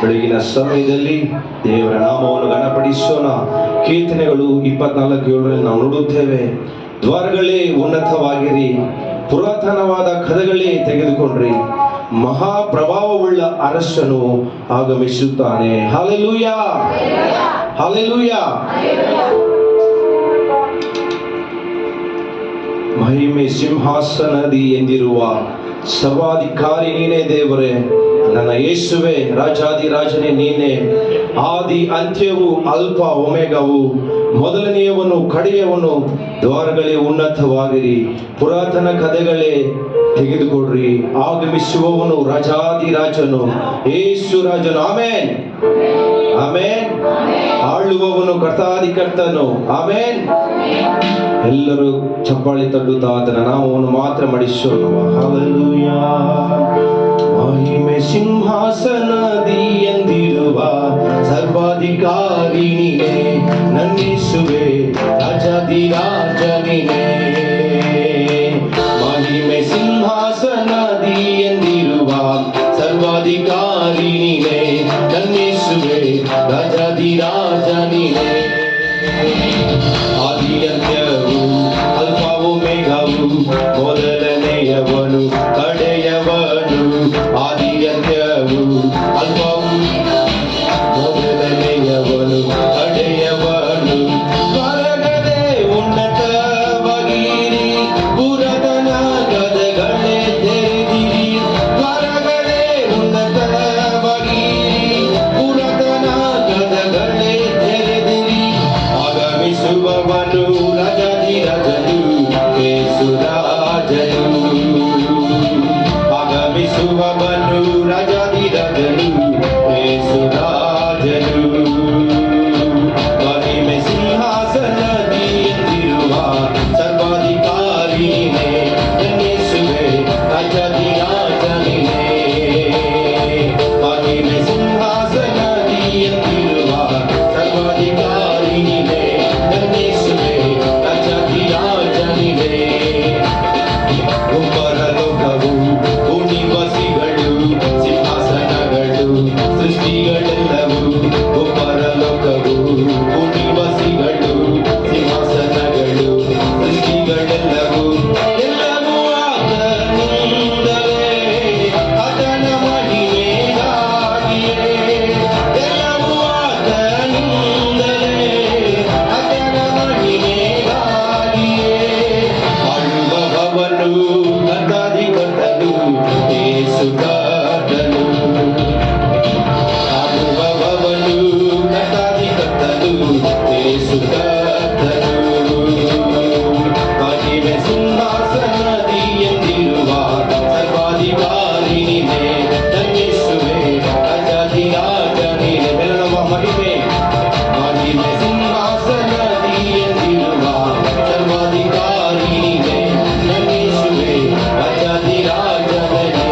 ಬೆಳಗಿನ ಸಮಯದಲ್ಲಿ ದೇವರ ನಾಮವನ್ನು ಘನಪಡಿಸೋಣ. ಕೀರ್ತನೆಗಳು 24:7 ನಾವು ನೋಡುತ್ತೇವೆ. ದ್ವಾರಗಳೇ ಉನ್ನತವಾಗಿರಿ, ಪುರಾತನವಾದ ಕದಗಳೇ ತೆಗೆದುಕೊಂಡ್ರಿ, ಮಹಾಪ್ರಭಾವವುಳ್ಳ ಅರಸನು ಆಗಮಿಸುತ್ತಾನೆ. Hallelujah, hallelujah. ಮಹಿಮೆ ಸಿಂಹಾಸನದಿ ಎಂದಿರುವ ಸರ್ವಾಧಿಕಾರಿ ನೀನೇ ದೇವರೇ. ನನ್ನ ಯೇಸುವೆ, ರಾಜಾದಿರಾಜನೇ ನೀನೇ. ಆದಿ ಅಂತ್ಯವು, ಅಲ್ಫ ಒಮೆಗವು, ಮೊದಲನೆಯವನು ಕಡೆಯವನು. ದ್ವಾರಗಳೇ ಉನ್ನತವಾಗಿರಿ, ಪುರಾತನ ಕದಗಳೇ ತೆಗೆದುಕೊಡ್ರಿ, ಆಗಮಿಸುವವನು ರಾಜಾದಿರಾಜನು, ಯೇಸು ರಾಜನು. ಆಮೇನ್, ಆಮೇನ್. ಆಳುವವನು ಕರ್ತಾಧಿಕರ್ತನು. ಆಮೇನ್. ಎಲ್ಲರೂ ಚಪ್ಪಾಳಿ ತಟ್ಟುತ್ತಾ ಆತನ ನಾಮವನ್ನು ಮಾತ್ರ ಮಡಿಸೋಣ. ಹಲ್ಲೆಲೂಯಾ. ಮಹಿಮೆ ಸಿಂಹಾಸನದಿ ಎಂದಿರುವ ಸರ್ವಾಧಿಕಾರಿ ನೀನೇ, ನನ್ನ ಯೇಸುವೆ, ರಾಜಾದಿರಾಜನೇ. ಮಹಿಮೆ ಸಿಂಹಾಸನದಿ ಎಂದಿರುವ ಸರ್ವಾಧಿಕಾರಿ ನೀನೇ, ನನ್ನ ಯೇಸುವೆ, ರಾಜಾದಿರಾಜನೇ. ಆದಿ ಅಂತ್ಯವು, ಅಲ್ಫ ಒಮೆಗವು, ಮೊದಲನೆಯವನು ಕಡೆಯವನು. ಆದಿ ಅಂತ್ಯವು, ಅಲ್ಫ ಮೊದಲನೆಯವನು ಕಡೆಯವನು. ದ್ವಾರಗಳೇ ಉನ್ನತವಾಗಿರಿ, ಪುರಾತನ ಕದಗಳೇ ತೆರೆದಿರಿ. ದ್ವಾರಗಳೇ ಉನ್ನತವಾಗಿರಿ, ಪುರಾತನ ಕದಗಳೇ ತೆರೆದಿರಿ. ಆಗಮಿಸುವವನು ರಾಜಾದಿರಾಜನು, ಯೇಸು ರಾಜನು. ಆಗಮಿಸುವವನು ರಾಜಾದಿರಾಜನು, ಯೇಸು ರಾಜನು. ಮಹಿಮೆ ಸಿಂಹಾಸನದಿ ಎಂದಿರುವ ಸರ್ವಾಧಿಕಾರಿ ನೀನೇ, ನನ್ನ ಯೇಸುವೆ, ರಾಜಾದಿರಾಜನೇ. ಮಹಿಮೆ ಸಿಂಹಾಸನದಿ ಎಂದಿರುವ ಸರ್ವಾಧಿಕಾರಿ ನೀನೇ, ನನ್ನ ಯೇಸುವೆ, ರಾಜಾದಿರಾಜನೇ. ಪರಲೋಕವು, ಭೂನಿವಾಸಿಗಳು, ಸಿಂಹಾಸನಗಳು, ಸೃಷ್ಟಿಗಳೆಲ್ಲವೂ. ಪರಲೋಕವು, ಭೂನಿವಾಸಿಗಳು, ಸಿಂಹಾಸನಗಳು, ಸೃಷ್ಟಿಗಳೆಲ್ಲವೂ. ಎಲ್ಲವೂ ಆತನಿಂದಲೇ, ಆತನ ಮಹಿಮೆಗಾಗಿಯೇ. ಎಲ್ಲವೂ ಆತನಿಂದಲೇ, ಆತನ ಮಹಿಮೆಗಾಗಿಯೇ. ಆಳುವವನು ಕರ್ತಾಧಿಕರ್ತನು, ಯೇಸು ಕರ್ತನು. ಆಳುವವನು ಕರ್ತಾಧಿಕರ್ತನು, ಯೇಸು ಕರ್ತನು. ಮಹಿಮೆ ಸಿಂಹಾಸನದಿ ಎಂದಿರುವ ಸರ್ವಾಧಿಕಾರಿ ನೀನೇ, ನನ್ನ ಯೇಸುವೆ, ರಾಜಾದಿರಾಜನೇ. ನಮ್ಮ ಮಹಿಮೆ, ಮಹಿಮೆ ಸಿಂಹಾಸನದಿ ಎಂದಿರುವ ಸರ್ವಾಧಿಕಾರಿ ನೀನೇ, ನನ್ನ ಯೇಸುವೆ, ರಾಜಾದಿರಾಜನೇ.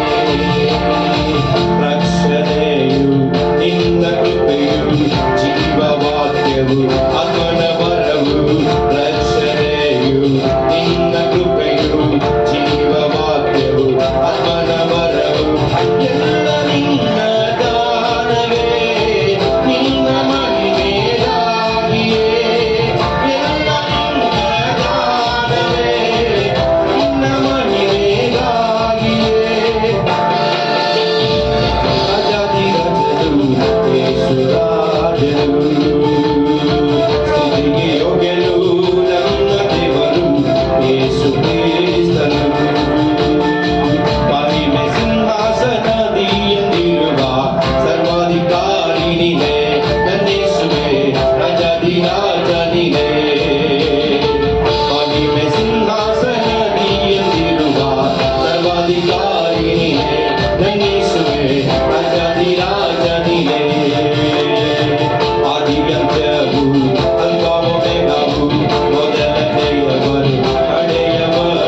ರಕ್ಷಣೆಯು, ನಿನ್ನ ಕೃಪೆಯು, ಜೀವವಾಕ್ಯವು, ಆತ್ಮನ ವರವು. ರಕ್ಷಣೆಯು, ನಿನ್ನ ಕೃಪೆಯು, ಜೀವವಾಕ್ಯವು, ಆತ್ಮನ ವರವು. ಎಲ್ಲ ನಿನ್ನ ದಾನವೇ, ನಿನ್ನ ಮಹಿಮೆಗಾಗಿಯೇ. ಎಲ್ಲ ನಿನ್ನ ದಾನವೇ, ನಿನ್ನ ಮಹಿಮೆಗಾಗಿಯೇ. ರಾಜಾದಿರಾಜನು, ಯೇಸು ರಾಜನು. ಸ್ತುತಿಗೆ ಯೋಗ್ಯನು ನನ್ನ ದೇವರು, ಯೇಸು ಕ್ರಿಸ್ತನು. ಮಹಿಮೆ ಸಿಂಹಾಸನದಿ ಎಂದಿರುವ ಸರ್ವಾಧಿಕಾರಿ ನೀನೇ, ನನ್ನ ಯೇಸುವೆ, ರಾಜಾದಿರಾಜನೇ. ಮಹಿಮೆ ಸಿಂಹಾಸನದಿ ಎಂದಿರುವ ಸರ್ವಾಧಿಕಾರಿ ನೀನೇ, ನನ್ನ ಯೇಸುವೆ, ರಾಜಾದಿರಾಜನೇ. ಆದಿ ಅಂತ್ಯವು, ಅಲ್ಫ ಒಮೆಗವು, ಮೊದಲನೆಯವನು ಕಡೆಯವನು.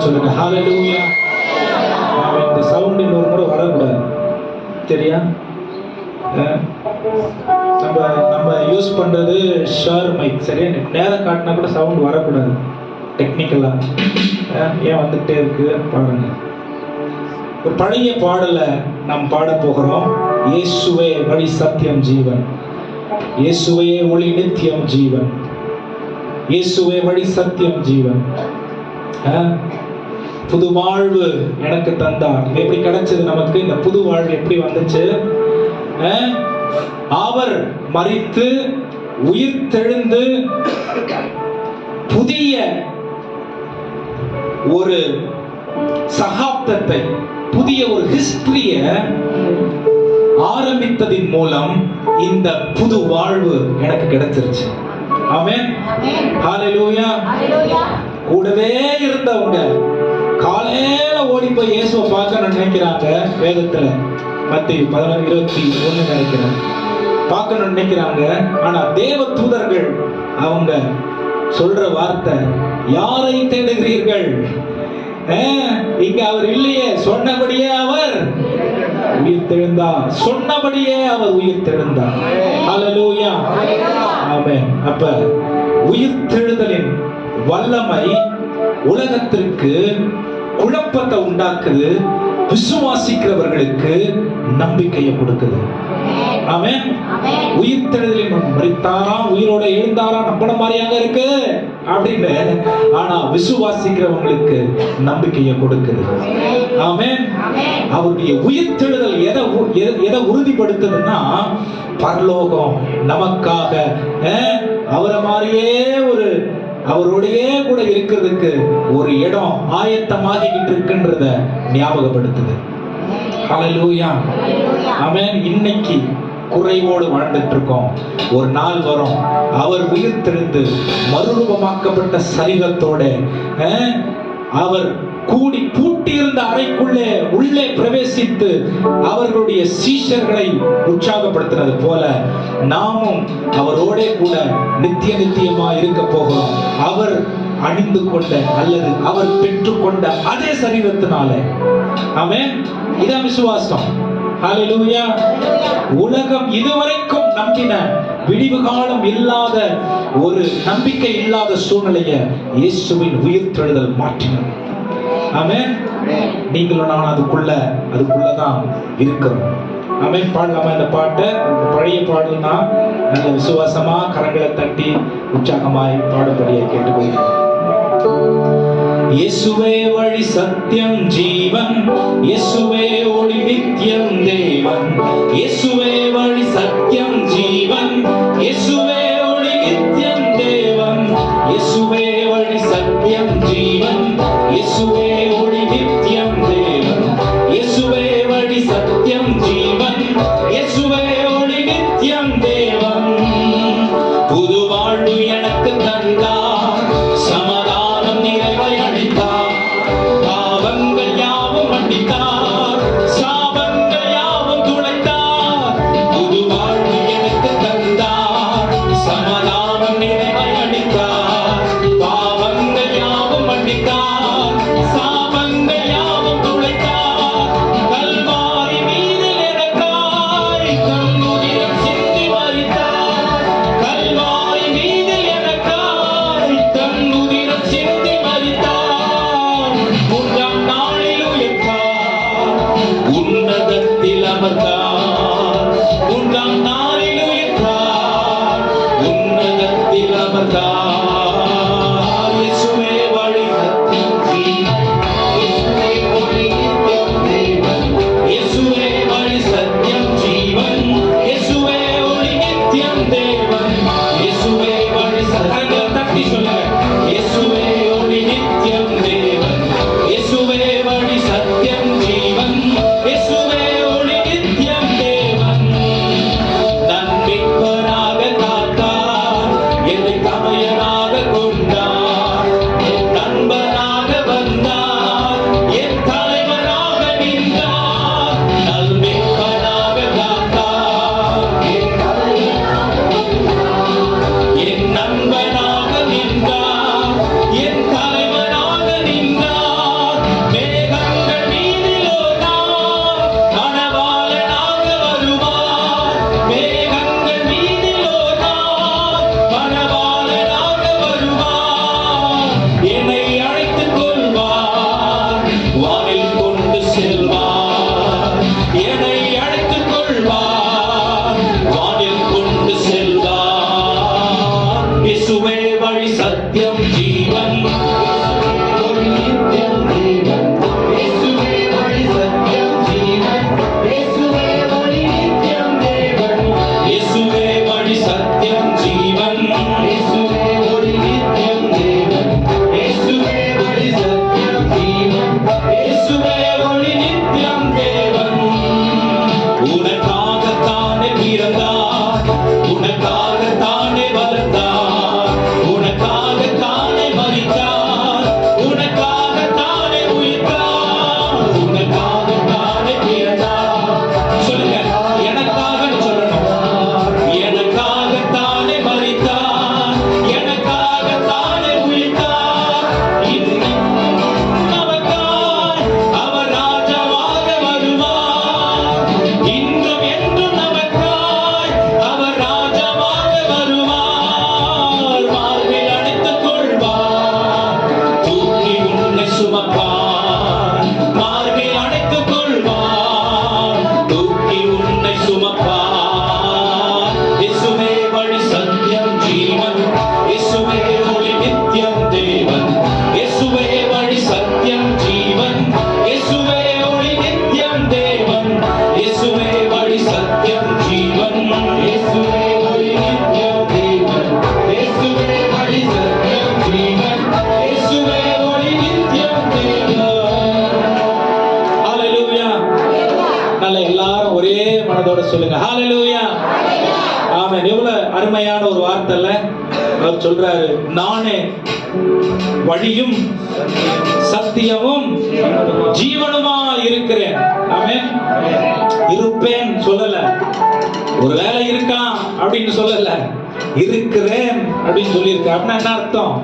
சொல்லுங்க. ஹalleluya. இந்த சவுண்ட் இன்னொரு முறை வரக்கூடாது, சரியா? நம்ம யூஸ் பண்றது ஷேர் மைக், சரியா? நேரம் காட்டினா கூட சவுண்ட் வரக்கூடாது டெக்னிக்கலா. ஏன் வந்துகிட்டே இருக்கு பாருங்க. ஒரு பழைய பாடலை நாம் பாட போகிறோம். இயேசுவே வழி சத்தியம் ஜீவன், இயேசுவே ஒளி நித்தியம் ஜீவன், இயேசுவே வழி சத்தியம் ஜீவன். புது வாழ்வு எனக்கு தந்தார். இது எப்படி கிடைச்சது நமக்கு? இந்த புது வாழ்வு எப்படி வந்துச்சு? அவர் மரித்து உயிர் தெழுந்து புதிய ஒரு சகாப்தத்தை, புதிய ஒரு ஹிஸ்டரிய ஆரம்பித்ததின் மூலம் இந்த புது வாழ்வு எனக்கு கிடைச்சிருச்சு. ஆமென், ஹalleluya. கூடவே இருந்தவங்க காலையில ஓடி போய் இயேசுவை பார்க்கணும்னு நினைக்கிறாங்க. வேதத்துல மத்தேயு 11:21 நினைக்கிறேன், பார்க்கணும்னு நினைக்கிறாங்க. ஆனா தேவ தூதர்கள் அவங்க சொல்ற வார்த்தை, யாரை தேடுகிறீர்கள்? இங்க அவர் இல்லையே, சொன்னபடியே அவர் உயிர் தெழுந்தார், சொன்னபடியே அவர் உயிர் தெழுந்தார். ஹalleluya, ஆமென். அப்ப உயிர் தெழுதலின் வல்லமை உலகத்திற்கு குழப்பத்தை உண்டாக்குது, விசுவாசிக்கிறவர்களுக்கு நம்பிக்கையை கொடுக்குது. ஆமென். உயிர் தெழுதலின் மரித்தாரா, உயிரோட எழுந்தாரா, நம்பன மாதிரியாக இருக்கு அப்படின்னு, ஆனா விசுவாசிக்கிறவங்களுக்கு நம்பிக்கையை கொடுக்குது. ஆமென். அவருடைய உயிர் தெழுதல் எதை உறுதிப்படுத்துதுன்னா, பரலோகம் நமக்காக அவரை மாதிரியே ஒரு அவருடைய கூட இருக்கிறதுக்கு ஒரு இடம் ஆயத்தமாகிக்கிட்டு இருக்குன்றத ஞாபகப்படுத்துது. ஹalleluya, ஆமென். இன்னைக்கு குறைவோடு வாழ்ந்துட்டு இருக்கோம். ஒரு நாள் வரும், அவர் உயிர் தெழுந்து மறுரூபமாக்கப்பட்ட சரீரத்தோட அவர் கூடி பூட்டியிருந்த அறைக்குள்ளே உள்ளே பிரவேசித்து அவர்களுடைய சீஷர்களை உற்சாகப்படுத்தினது போல நாமும் அவரோட கூட நித்தியமா இருக்க போகிறோம். அவர் அணிந்து கொண்ட அல்லது அவர் பெற்றுக்கொண்ட அதே சரீரத்தினால. ஆமென். இதான் விசுவாசம். ஹalleluya. உலகம் இதுவரைக்கும் நம்பின விடிவு காலம் இல்லாத ஒரு நம்பிக்கை இல்லாத சூழ்நிலையை இயேசுவின் உயிர் தெழுதல் மாற்றினது. ஆமென். நீங்களும் நான் அதுக்குள்ளதான் இருக்கிறோம். ஆமென். பாடலாமா இந்த பாட்டை? பழைய பாடல் தான். நல்ல விசுவாசமா கரங்களை தட்டி உற்சாகமாய் பாடும்படியை கேட்டுக்கொள்கிறேன். இயேசுவே வழி சத்தியம் ஜீவன், இயேசுவே ஒளி நித்தியம் தேவன், இயேசுவே வழி சத்தியம் ஜீவன், இயேசுவே ஒளி நித்தியம் தேவன், இயேசுவே வழி சத்தியம் ஜீவன், இயேசுவே ஒளி நித்தியம் தேவன், இயேசுவே வழி சத்தியம் ஜீவன், இயேசுவே ஒளி நித்தியம் தேவன். புது வாழ்வு எனக்கு தந்தார், சமாதானம் நிறைவை அளித்தார், பாவங்கள் யாவும் மன்னித்தார், சாபங்கள் யாவும் துளைத்தார். புது வாழ்வு எனக்கு தந்தார், அருமையான ஒரு வார்த்தைல அவர் சொல்றாரு, நானே வழியும் சத்தியமும் ஜீவனுமா இருக்கிறேன். ஆமென். இருப்பேன் சொல்லல, ஒருவேளை இருக்கான் அப்படின்னு சொல்லல, இருக்கிறேன் அப்படின்னு சொல்லியிருக்க. அப்படின்னா என்ன அர்த்தம்?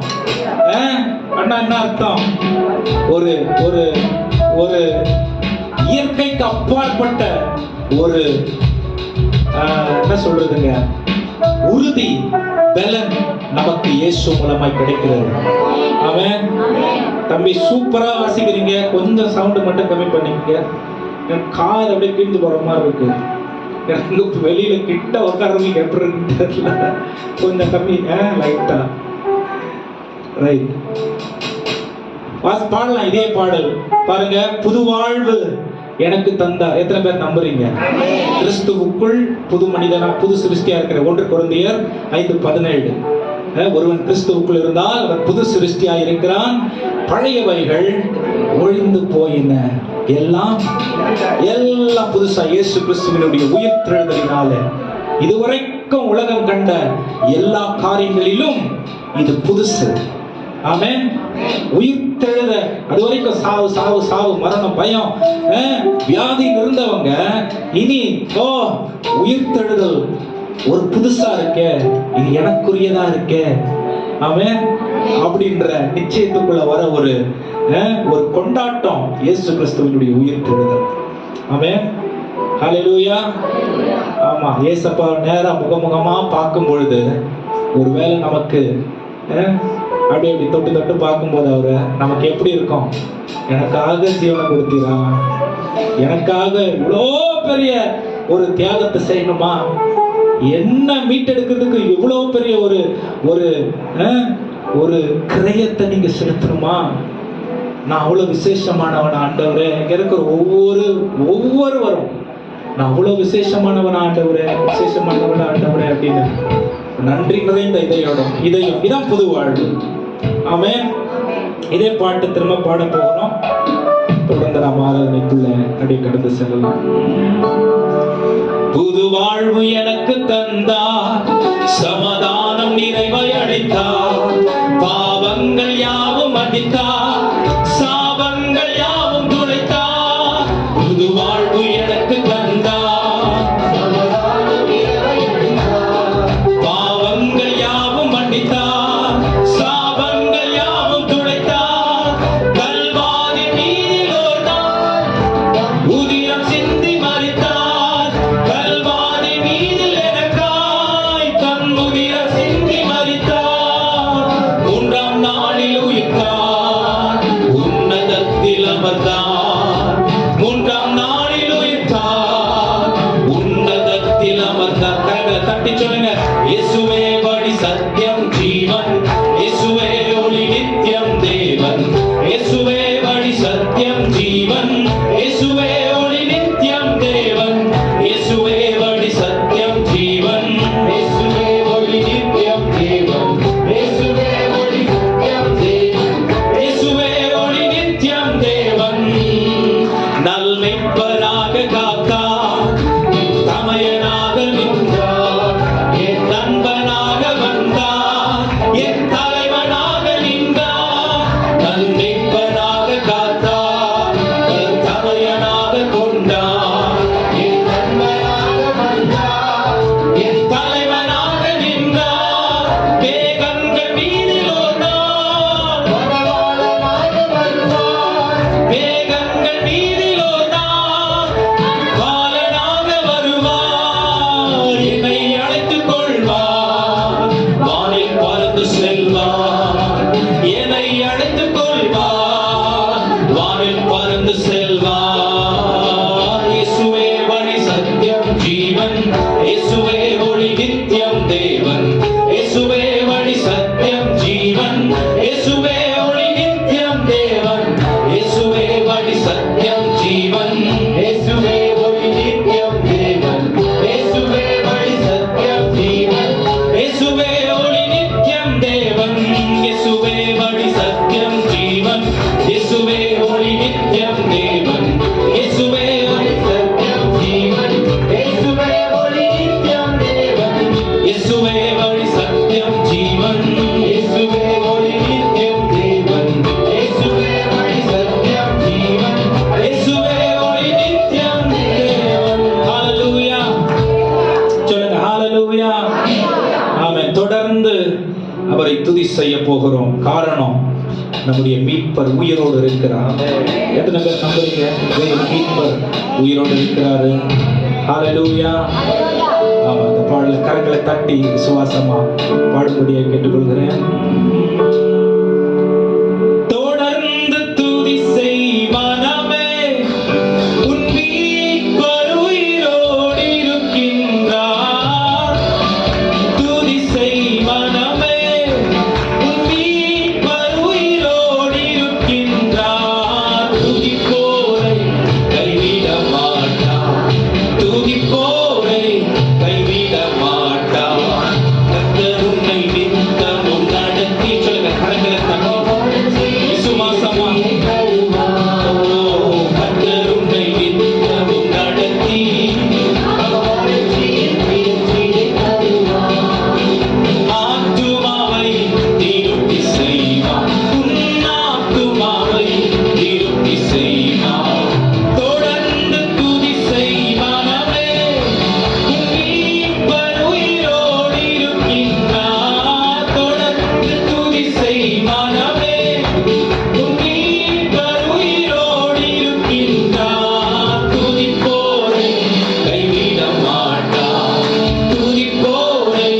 அப்படின்னா என்ன அர்த்தம்? ஒரு ஒரு ஒரு இயற்கைக்கு அப்பாற்பட்ட ஒரு என்ன சொல்றதுங்க, உறுதி பலன் நமக்கு இயேசு மூலமாய் கிடைக்கிறது. அவன் தம்பி சூப்பரா வாசிக்கிறீங்க, கொஞ்சம் சவுண்ட் மட்டும் கம்மி பண்ணிக்க. எனக்கு காது அப்படியே கிழிஞ்சு போற மாதிரி இருக்கு. எனக்கு வெளியில கிட்ட உட்காரவங்க எப்படி இருக்கு தெரியல, கொஞ்சம் கம்மி லைட்டா. ரைட், பாடலாம் இதே பாடல். பாருங்க, புது வாழ்வு எனக்கு தந்தார். எத்தனை பேர் நம்புறீங்க? கிறிஸ்துவுக்குள் புது மனிதனா, புது சிருஷ்டியா இருக்கிற 1 கொரிந்தியர் 5:17. ஒருவன் கிறிஸ்துவுக்குள் இருந்தால் அவன் புது சிருஷ்டியா இருக்கிறான், பழையவைகள் ஒழிந்து போயின, எல்லாம் புதுசா இயேசு கிறிஸ்துவினுடைய உயிர்த்தெழுதலினால இதுவரைக்கும் உலகம் கண்ட எல்லா காரியங்களிலும் இது புதுசு. ஆமென். உயிர்த்தெழுத, அது வரைக்கும் சாவு சாவு சாவு மரணம் பயம் வியாதியில் இருந்தவங்க இனி உயிர்த்தெழுதல் ஒரு புதுசா இருக்கே, இது எனக்குரியதா இருக்கே. ஆமென். அப்படின்ற நிச்சயத்துக்குள்ள வர ஒரு ஒரு கொண்டாட்டம் இயேசு கிறிஸ்துவினுடைய உயிர்த்தெழுதல். ஆமென். ஹல்லேலூயா. ஆமா, இயேசப்பா நேரா முகமுகமா பார்க்கும் பொழுது ஒருவேளை நமக்கு அப்படியே அப்படி தொட்டு தொட்டு பார்க்கும்போது அவரை நமக்கு எப்படி இருக்கும்? எனக்காக ஜீவனை கொடுத்தீரா, எனக்காக இவ்வளோ பெரிய ஒரு தியாகத்தை செய்யணுமா, என்ன மீட்டெடுக்கிறதுக்கு இவ்வளவு பெரிய ஒரு ஒரு ஒரு கிரயத்தை நீங்க செலுத்தணுமா, நான் அவ்வளவு விசேஷமானவன் ஆண்டவரே. இங்க இருக்கிற ஒவ்வொருவரும் நான் அவ்வளவு விசேஷமானவன் ஆண்டவரே, விசேஷமானவன் ஆண்டவரே அப்படின்னு நன்றி நிறைந்த இதயம் இதான் புது வாழ்வு. ஆமென். இதே பாட்டு திரும்ப பாட போகிறோம். தொடர்ந்து நாம் ஆராதனைக்குள்ள அப்படியே கடந்து செல்லலாம். புது வாழ்வு எனக்கு தந்தா, சமாதானம் நிறைவை அளித்தா, பாவங்கள் யாவும் மன்னித்தா, சாபங்கள் யாவும் துடைத்தா. புது வாழ்வு எனக்கு தந்தா, பாவங்கள் யாவும் மன்னித்தா, சாபங்கள் யாவும் துடைத்தா. கல்வாரி மீதில் ஒரு நாள் உதிரம் சிந்தி மரித்தார். கல்வாரி மீதில் எனக்காய் தன் உதிரம் சிந்தி மரித்தார். 3ஆம் நாளில் உயிர்த்தார், உன்னதத்தில் அமர்ந்தார். 3ஆம் நாளில் உயிர்த்தார், உன்னதத்தில் அமர்ந்தார். கரங்களை தட்டி சொல்லுங்க, இயேசுவே வழி சத்தியம் ஜீவன், இயேசுவே ஒளி நித்தியம் தேவன். இயேசுவே வழி சத்தியம் ஜீவன், இயேசுவே ஒளி நித்தியம் தேவன். இயேசுவே வழி சத்தியம் ஜீவன், இயேசுவே ஒளி நித்தியம் தேவன். இயேசுவே ஒளி நித்தியம் தேவன், இயேசுவே ஒளி நித்தியம் தேவன். நல்மெய்ப்பராக காத்தார், தமையனாக நின்றார், என் நண்பனாக வந்தார். அவரை துதி செய்ய போகிறோம். காரணம், நம்முடைய மீட்பர் உயிரோடு இருக்கிறார். எத்தனை பேர் நம்புறீங்க? மீட்பர் உயிரோடு இருக்கிறாரு. ஹல்லேலூயா. ஆமா, அந்த பாடல கரங்களை தட்டி விசுவாசமா பாடும்படியாக கேட்டுக்கொள்கிறேன். தொடர்ந்து துதி செய் மனமே, உன் மீட்பர் உயிரோடு இருக்கின்றார். துதி செய் மனமே, உன் மீட்பர் உயிரோடு இருக்கின்றார். துதிப்போரை கைவிட மாட்டார், துதிப்போரை கைவிட மாட்டார். கர்த்தர் உன்னை நித்தமும் நடத்தி, சொல்லுங்க கரங்களை தட்டி விசுவாசமா. கர்த்தர் உன்னை நித்தமும் நடத்தி ஆத்துமாவை திருப்தி செய்வார், உன் ஆத்துமாவை திருப்தி செய்வார். தொடர்ந்து துதி செய் மனமே, உன் மீட்பர் உயிரோடு இருக்கின்றார். தொடர்ந்து துதி செய் மனமே, உன் மீட்பர் உயிரோடு இருக்கின்றார். துதிப்போரை கைவிட மாட்டார், துதிப்போரை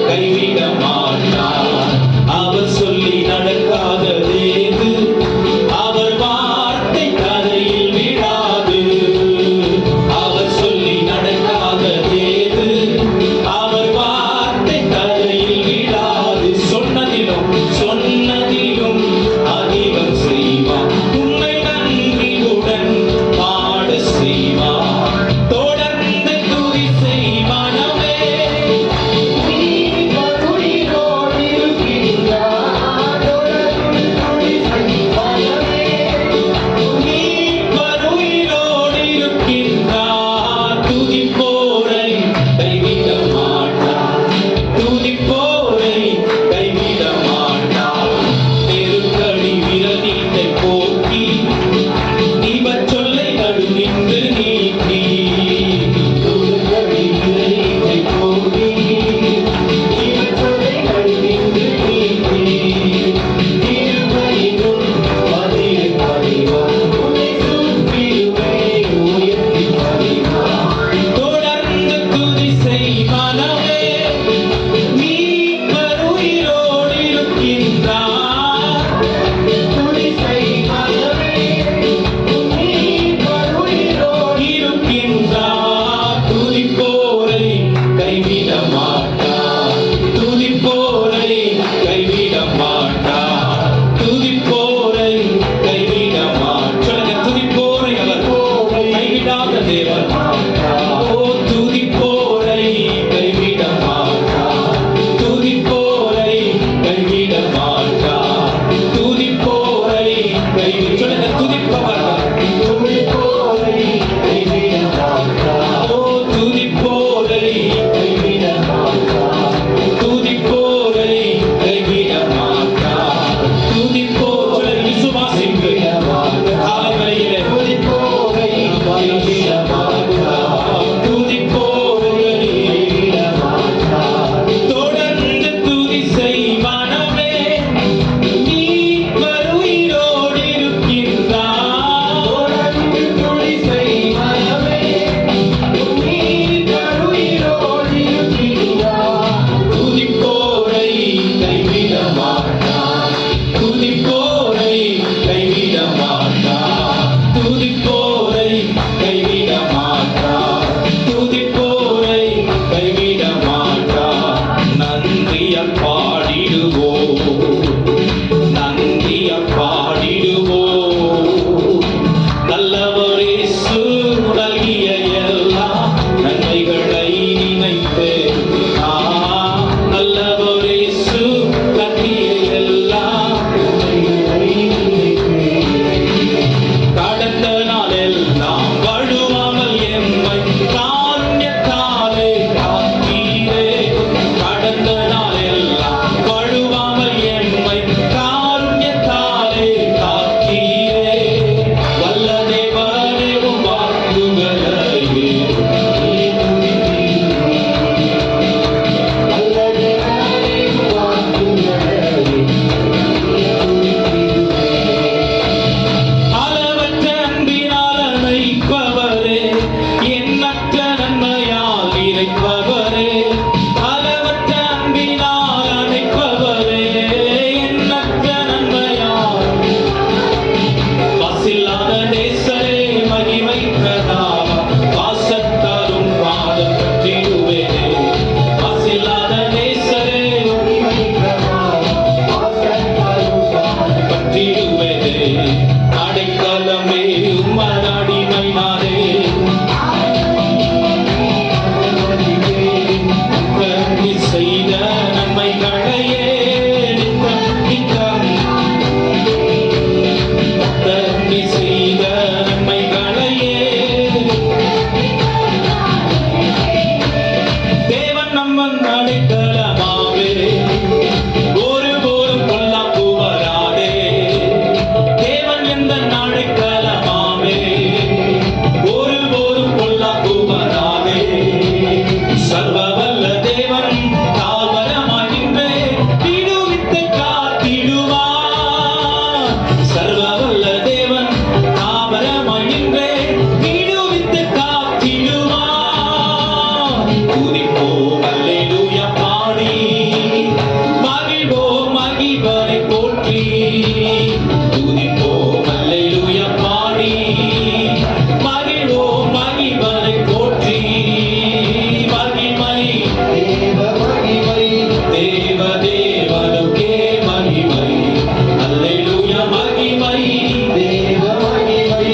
கைவிட மாட்டார். அவர் சொல்லி நடக்காததேது, அவர் வார்த்தை கரையில் விடாது. அவர் சொல்லி நடக்காததேது, அவர் வார்த்தை கரையில் விடாது. சொன்னதிலும் சொன்னதிலும் அதிகம் செய்வார், உன்னை நன்றியுடன் பாட செய்வார். தொடர்ந்து துதி செய் மனமே, உன் மீட்பர் உயிரோடு தேவனுக்கே மகிமை. அல்லேலூயா மகிமை. தேவ மகிமை.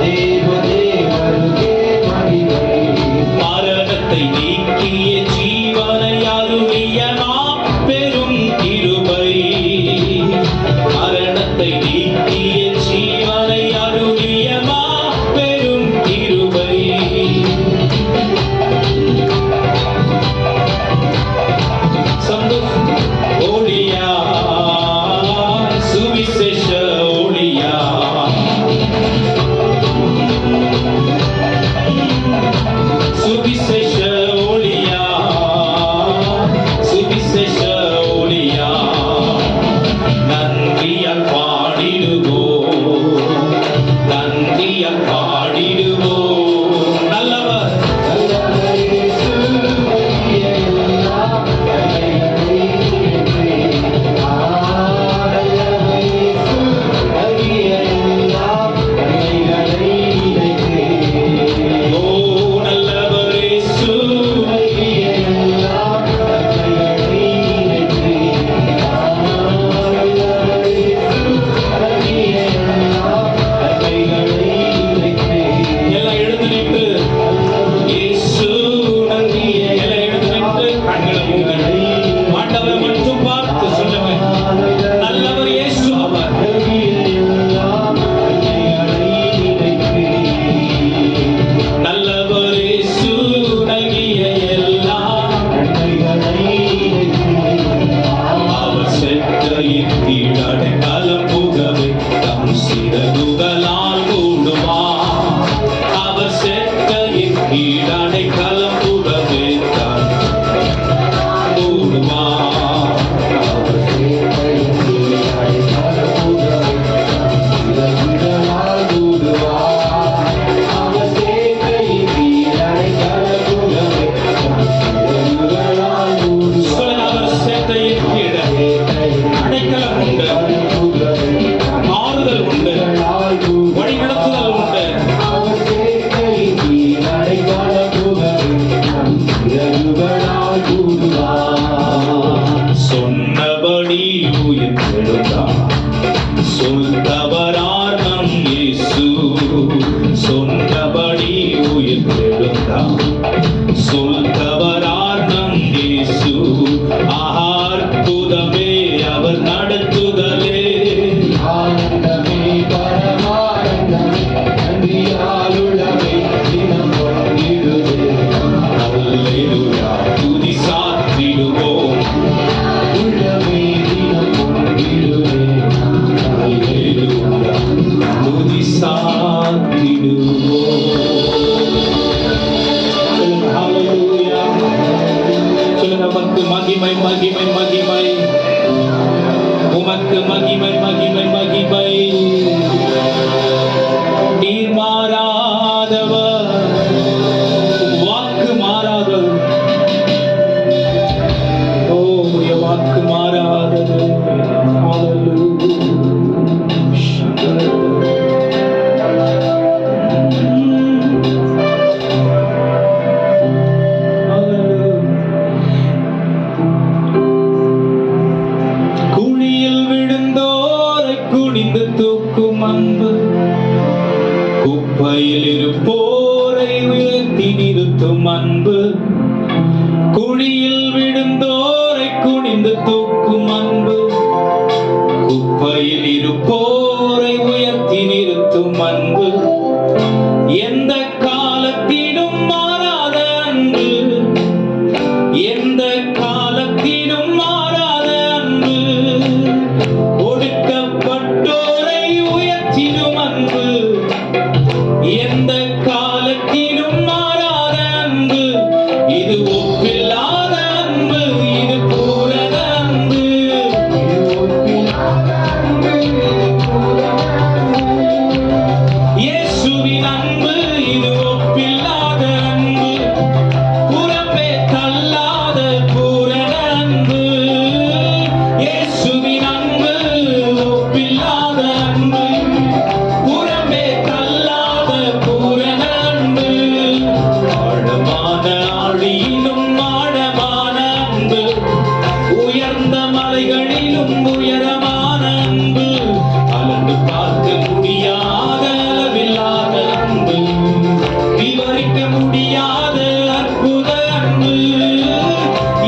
தேவனுக்கே மகிமை. மரணத்தை நீக்கிய ஜீவனை அருளிய மாபெரும் கிருபை. மரணத்தை நீக்கிய ஜீவனை அருளிய மாபெரும் கிருபை. ஒளியா சுவிசேஷ ஒளியா சுவிசேஷ ஒளியா சுவிசேஷ ஒளியா நன்றியால் பாடிடுவோம் நன்றியால் பாடிடுவோம். நல்லவர் சொன்னபடி உயிர்த்தெழுந்தார். சொல்தவரார் நம் இயேசு. சொன்னபடி உயிர்த்தெழுந்தார். சொல்தவரார் நம் இயேசு. அற்புதமே அவர் நடத்துதலே. ஆனந்தமே பரமானந்தமே நன்றியாலுள்ளமே தினம் பொங்கிடுதே. அல்லேலூயா துதி சாற்றிடுவோம். உள்ளமே தினம் பொங்கிடுதே. அல்லேலூயா துதி சாற்றிடுவோம். அல்லேலூயா சொல்லுங்க. உமக்கு மகிமை மகிமை மகிமை. உமக்கு மகிமை மகிமை மகிமை. நீர் மாறாதவர். வாக்கு மாறாதவர். ஓ உம்முடைய வாக்கு மாறாதது. குழியில் விழுந்தோரை குனிந்து தூக்கும் அன்பு. குப்பையில் இருப்போரை உயர்த்தி நிறுத்தும் அன்பு. குழியில் விழுந்தோரை குனிந்து தூக்கும் அன்பு. குப்பையில் இருப்போரை உயர்த்தி நிறுத்தும் அன்பு. எந்த காலத்திலும் மாறாத அன்பு. எந்த காலத்திலும் மாறாத அன்பு. ஒடுக்கப்பட்டோரை உயர்த்திடும் அன்பு. எந்த காலத்திலும் மாறாத அன்பு. இது ஒப்பில்லாத அன்பு. இது பூரண அன்பு. இது ஒப்பில்லாத அன்பு. இது மலைகளிலும் உயரமான அன்பு, அளந்து பார்க்க முடியாத அளவில்லாத அன்பு, விவரிக்க முடியாத அற்புத அன்பு.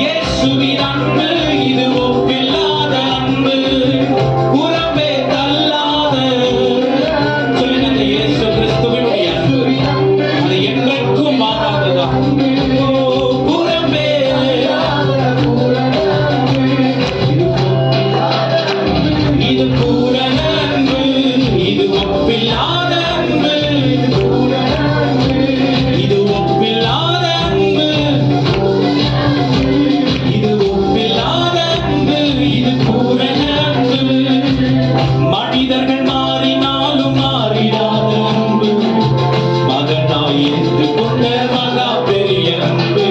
இயேசுவின் அன்பு இது ஒப்பில்லாத அன்பு, புறம்பே தள்ளாத. சொல்லுங்க, இயேசு கிறிஸ்துவினுடைய அன்பு அது என்றைக்கும் மாறாததா. புறம்பே இது பூரண அன்பு, இது ஒப்பில்லாத அன்பு, இது ஒப்பில்லாத அன்பு, இது ஒப்பில்லாத அன்பு, இது பூரண அன்பு. மனிதர்கள் மாறினாலும் மாறிடாத அன்பு, மகனாய் ஏற்றுக்கொண்ட மகா பெரிய அன்பு.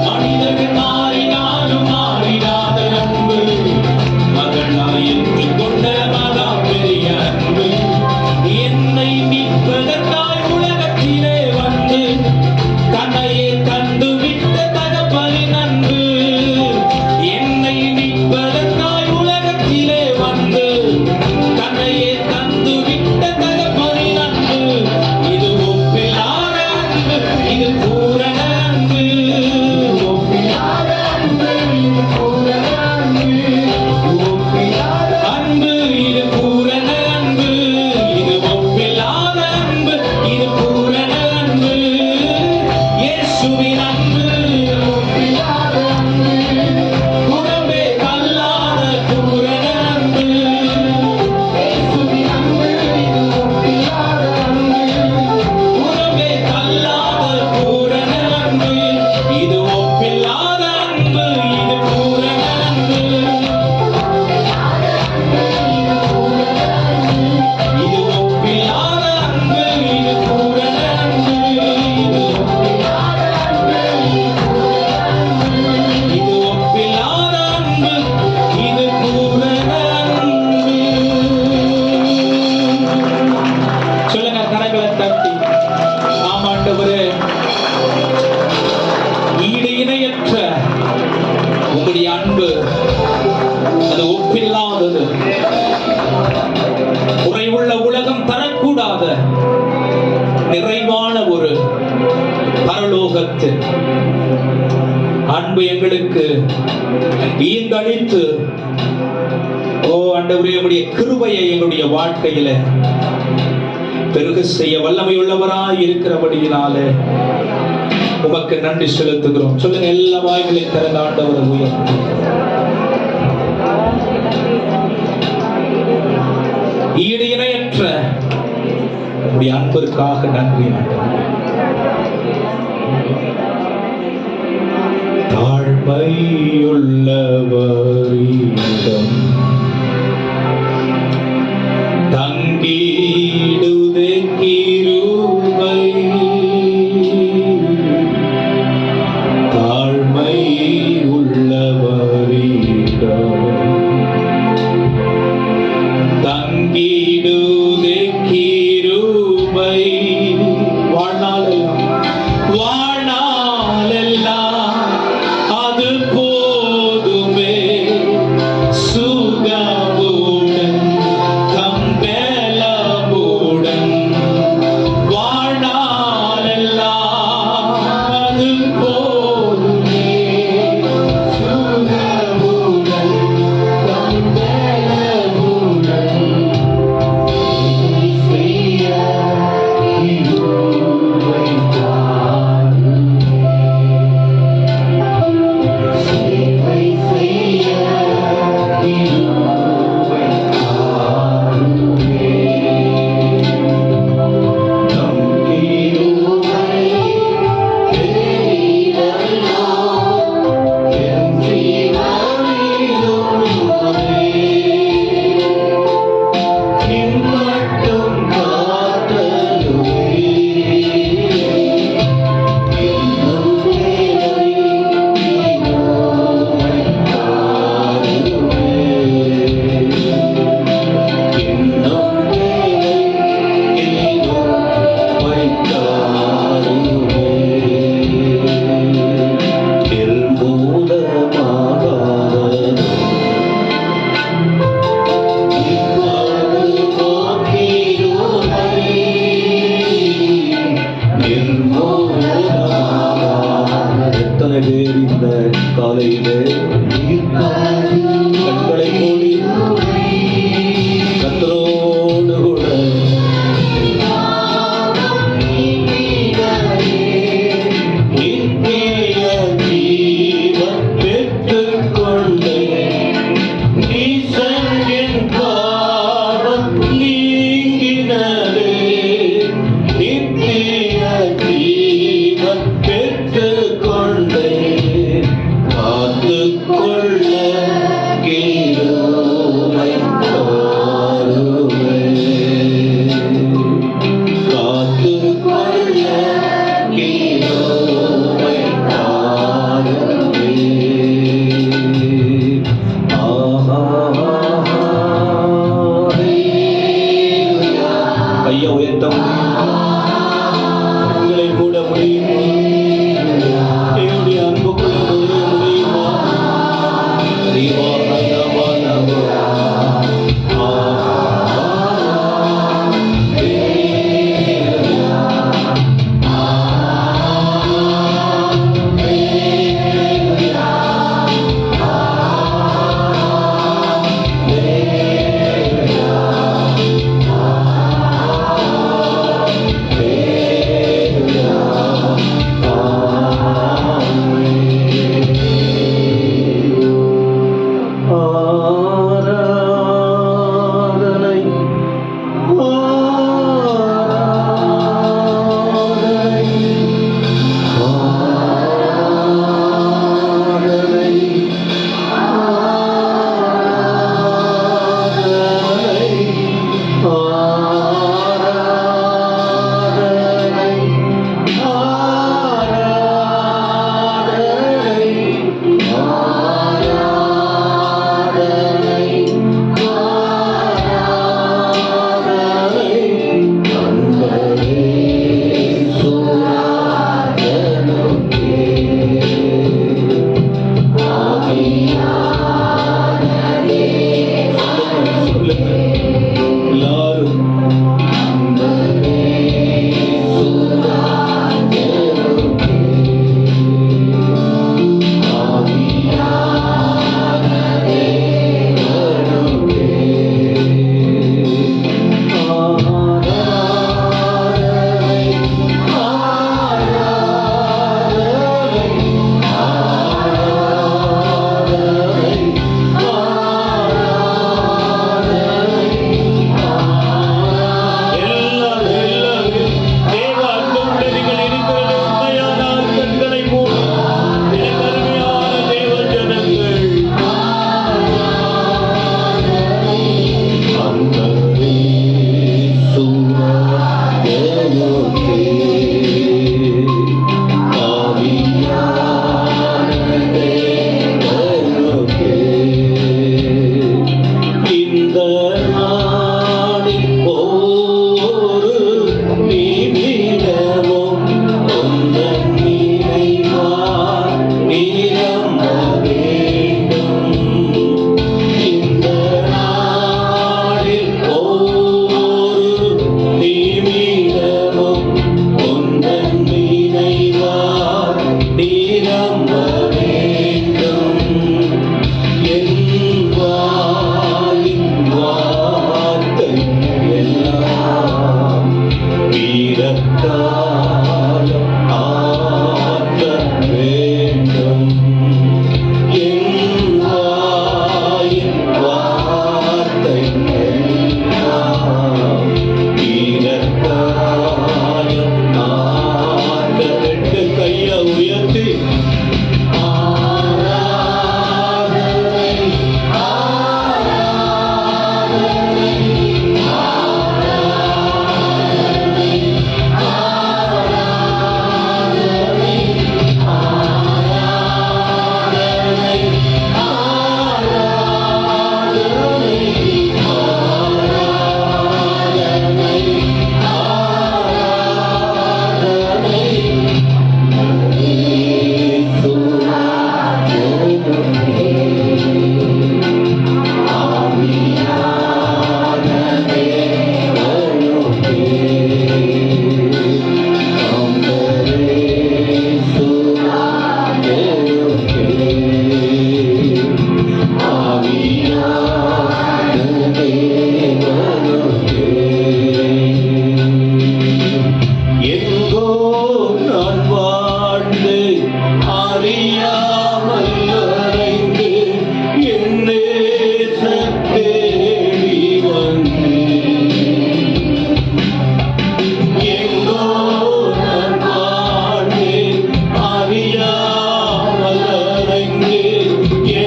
மனிதர்கள் மாறினாலும் மாறிடாத அன்பு, மகனாய் ஏற்றுக்கொண்ட மகா பெரிய அன்பு. என்னை மீட்பதற்காய் உலகத்திலே வந்து தன்னையே தந்துவிட்ட தகப்பனின் அன்பு. என்னை மீட்பதற்காய் உலகத்திலே வந்து தன்னையே தந்துவிட்ட தகப்பனின் அன்பு. இது ஒப்பில்லாத அன்பு, இது பூரண அன்பு. ஒப்பில்லாத அன்பு, இது பூரண அன்பு. ஒப்பில்லாத அன்பு, இது பூரண அன்பு. இது ஒப்பில்லாத அன்பு, இது பூரண அன்பு. இயேசுவின் அன்பு ஒப்பில்லாத அன்பு, புறம்பே தள்ளாத பூரண அன்பு. இயேசுவின் அன்பு இது ஒப்பில்லாத அன்பு, புறம்பே தள்ளாத பூரண அன்பு. இது ஒப்பில்லாத அன்பு, இது பூரண அன்பு. இது ஒப்பில்லாத அன்பு, இது பூரண அன்பு. இது ஒப்பில்லாத அன்பு, இது ஒப்பில்லாத அன்பு, இது பூரண அன்பு. சொல்லுங்க, கரங்களை தட்டி. ஆமாண்டவரே, ஈடு இணையற்ற உங்களுடைய அன்பு அது ஒப்பில்லாதது. குறைவுள்ள உலகம் தரக்கூடாத நிறைவான ஒரு பரலோகத்து அன்பு எங்களுக்கு ஈந்தளித்து, ஓ ஆண்டவரே, உம்முடைய கிருபையை எங்களுடைய வாழ்க்கையில பெருக செய்ய வல்லமையுள்ளவராய் இருக்கிறபடியினாலே உமக்கு நன்றி செலுத்துகிறோம். சொல்லுங்க, எல்லா வாய்களையும் திறந்த ஆண்டவரை உயர்த்தி. ஈடு இணையற்ற உம்முடைய அன்பிற்காக நன்றி ஆண்டவரே. தாழ்மையுள்ளவரிடம் தங்கிடுதே கிருபை, தாழ்மை உள்ளவரிடம் தங்கிடுதே கிருபை. வாழ்நாளெல்லாம் அது போதுமே, சுகமுடன் தம்பெலமுடன். வாழ்நாளெல்லாம் அது போதுமே, சுகமுடன்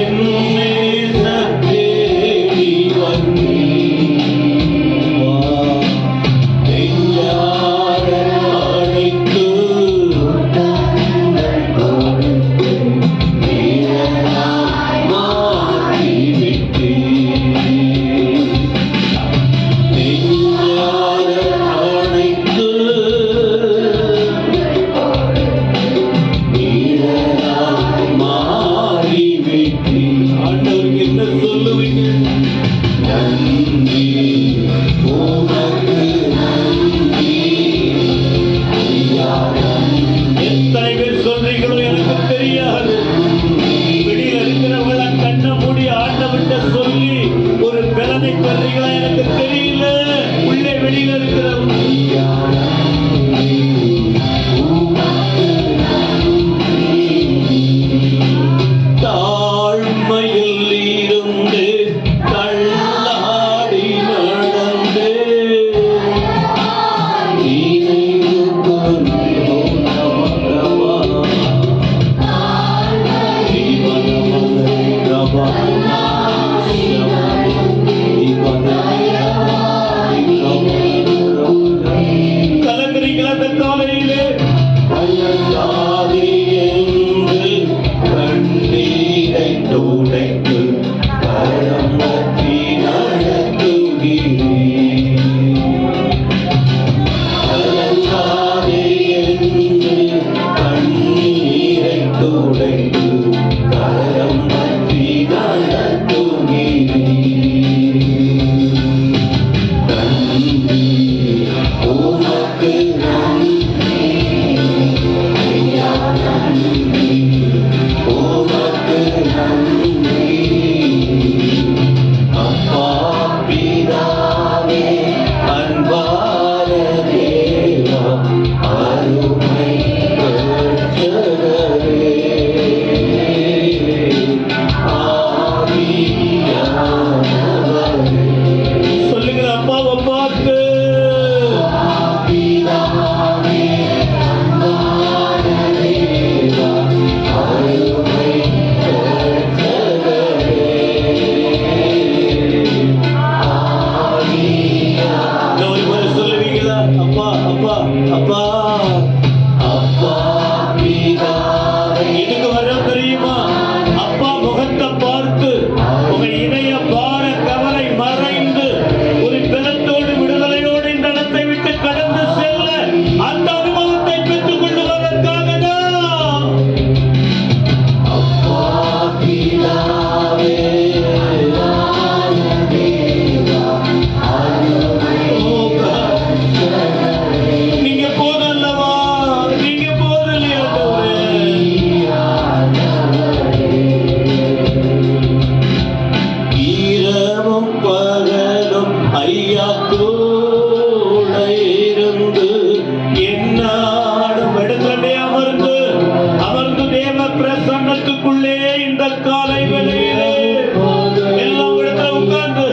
என்னை சற்றே ஆண்டவருக்கு என்ன சொல்லுவீங்க? நன்றி உமக்கு நன்றி ஐயா. எத்தனை பேர் சொல்றீங்களோ எனக்கு தெரியாது. வெளியில இருக்கிறவங்கள கண்ண மூடி ஆண்டவர்கிட்ட சொல்லி ஒரு பலனை பெறீங்களா எனக்கு தெரியல. உள்ளே வெளியில இருக்கிறவங்க தாழ்மையில் இருந்து தள்ளாடி நடந்து கலங்குறீங்களா அந்த காலையிலே? பயந்தாதே என்று கண்ணீரை துடைத்து கரம் பற்றி நடத்துகிறேன். பயந்தாதே என்று கண்ணீரை துடைத்து கரம் பற்றி நடத்துகிறேன். நன்றி உமக்கு நன்றி ஐயா. நன்றி உமக்கு நன்றி அப்பா பிதாவே அன்பான தேவா அருமை பெற்றவரே ஆவியானவரே. சொல்லுங்க அப்பாவை பார்த்து. பிதாவே அன்பான தேவா அருமை பெற்றவரே ஆவியானவரே. ஒரு முறை சொல்லுவீங்களா? அப்பா அப்பா அப்பா அப்பா பிதாவே. இதுக்கு வரும் தெரியுமா? அப்பா முகத்தை பார்த்து உங்க இதய பார கவலை மறைந்து ஒரு பலத்தோடு விடுதலையோடு இந்த இடத்தை விட்டு கடந்து செல்ல அந்த அனுபவத்தை பெற்றுக் கொள்வதற்காக தான். அப்பா பிதாவே நீங்க போதல்லவா? நீங்க போதலையா? இரவும் பகலும் ஐயா கூட இருந்து என்னாடும் இடத்திலே அமர்ந்து அமர்ந்து தேவ பிரசன்னத்துக்குள்ளே இந்த காலை வேளையிலே எல்லா இடத்துல உட்கார்ந்து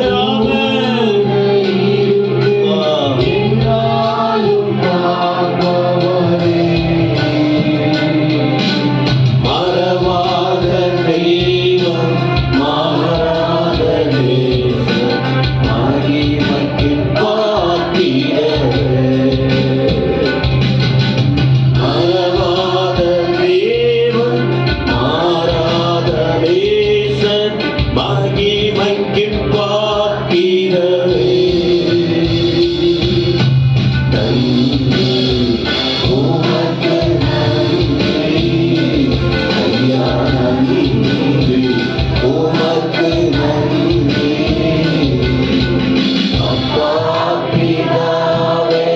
மறவாத தெய்வம் மாறாத நேசம் மகிமைக்கு பாத்திரரே. மறவாத தெய்வம் மாறாத நேசம் மகிமைக்கு பாத்திரரே. நன்றி உமக்கு நன்றி ஐயா. நன்றி உமக்கு நன்றி அப்பா பிதாவே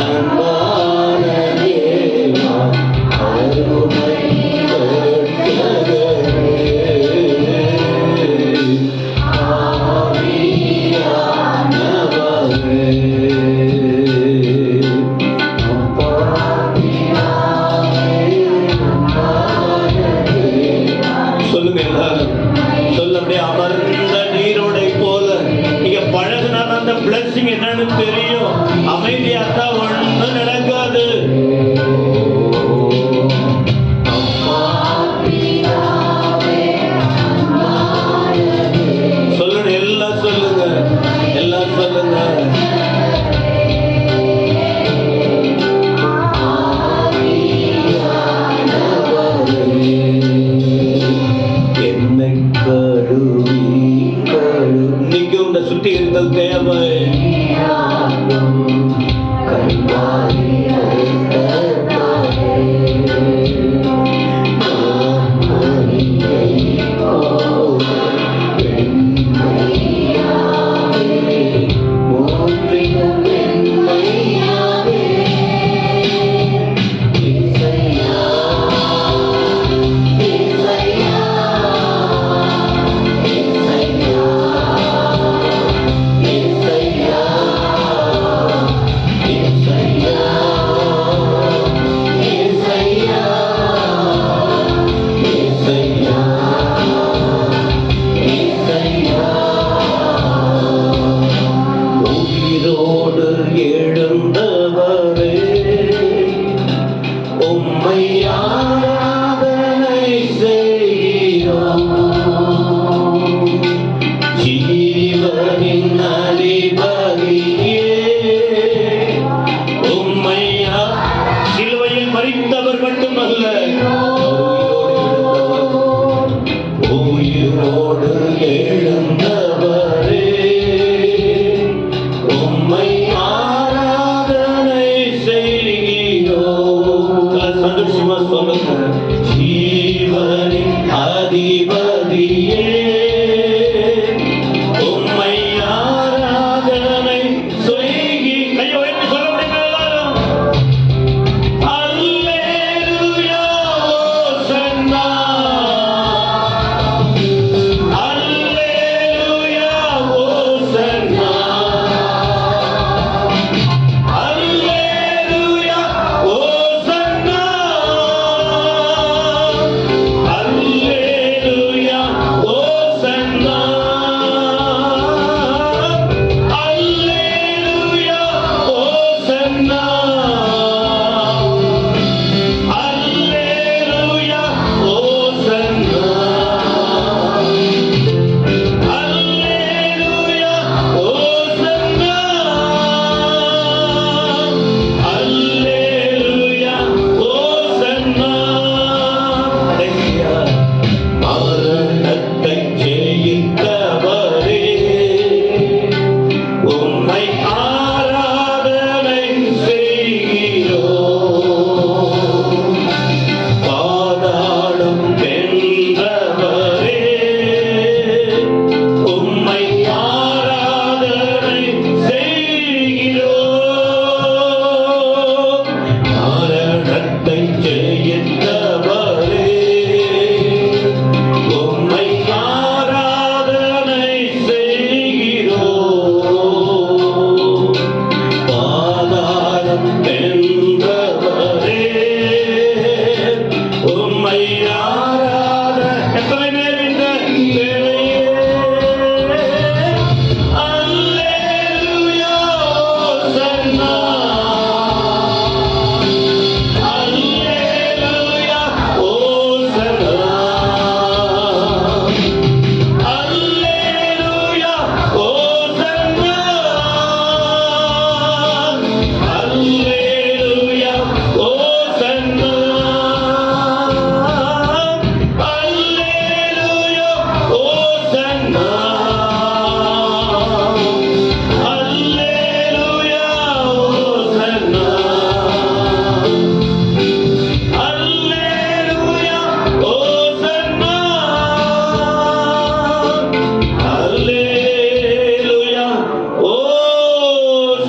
அன்பான தேவா அருமை பெற்றவரே ஆவியானவரே. அப்பா பிதாவே அன்பான தேவா. சொல்லுங்க எல்லாரும். சொல்ல அப்படியே அமர்ந்த நீரோடை போல நீங்க பழகுனால அந்த பிளஸிங் என்னன்னு தெரியும். அமைதியா தான் ஒண்ணும் நடக்காது. சொல்லுங்க எல்லாம் சொல்லுங்க எல்லாம் சொல்லுங்க. என்னை கழுவி நீங்க உன்னை சுற்றி இருந்தது தேவை. கல்வாரி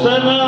ஓசனா